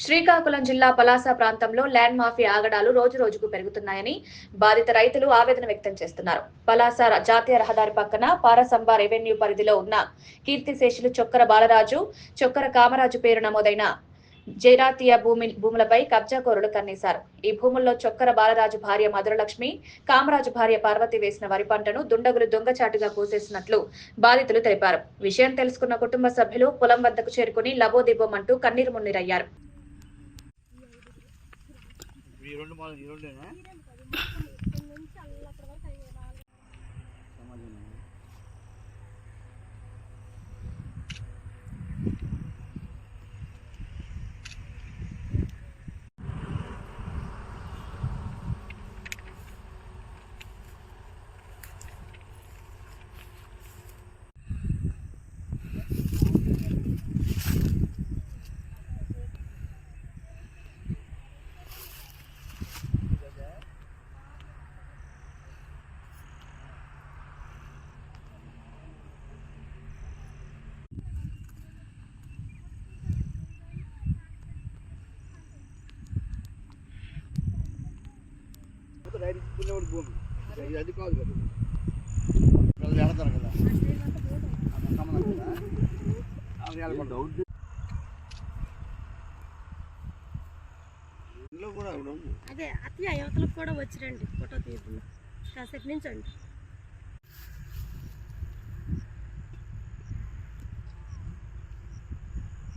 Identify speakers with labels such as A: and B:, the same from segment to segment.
A: శ్రీకాకుళం జిల్లా పలాస ప్రాంతంలో land mafia ఆగడాలు రోజురోజుకు పెరుగుతున్నాయని బాధిత రైతులు ఆవేదన వ్యక్తం చేస్తున్నారు. పలాస జాతీయ రహదారి పక్కన పారసంబ రెవెన్యూ పరిధిలో ఉన్న కీర్తిశేషులు చొక్కర బాలరాజు, చొక్కర కామరాజు పేరు నమోదైన జైరాతీయ భూములపై కబ్జాకోరులు కన్నేశారు. ఈ భూముల్లో చొక్కర బాలరాజు భార్య మధురలక్ష్మి, కామరాజు భార్య పార్వతి వేసిన వరి పంటను దుండగులు దొంగచాటుగా కోసేసినట్లు బాధితులు తెలిపారు. విషయం తెలుసుకున్న కుటుంబ సభ్యులు పొలం వద్దకు చేరుకుని లబోదిబోమంటూ కన్నీరు మున్నీరయ్యారు.
B: భూమి అది కాదు కదా, వెళ్తారు కదా
C: అదే అతి యువతలకు కూడా వచ్చిరండి ఫోటో తీద్దాం కాసేపు నుంచి అండి.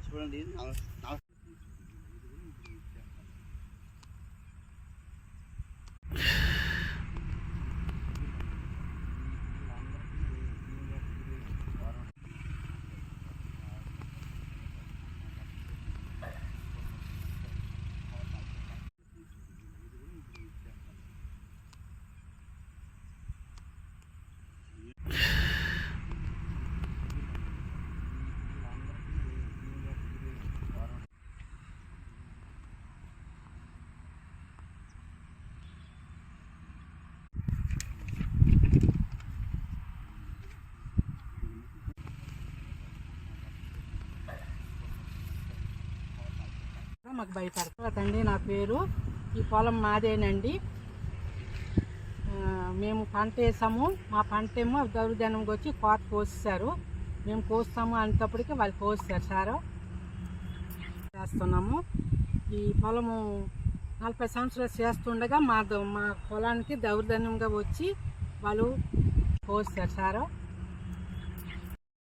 B: చూడండి
D: మాకు భయపడతాడండి. నా పేరు, ఈ పొలం మాదేనండి. మేము పంట వేసాము, మా పంట ఏమో దౌర్జన్యంగా వచ్చి కోత కోసేశారు. మేము కోస్తాము అనేటప్పటికీ వాళ్ళు కోసేశారు సారు. చేస్తున్నాము ఈ పొలము 40 సంవత్సరాలు చేస్తుండగా మా పొలానికి దౌర్జన్యంగా వచ్చి వాళ్ళు కోసేశారు సారు.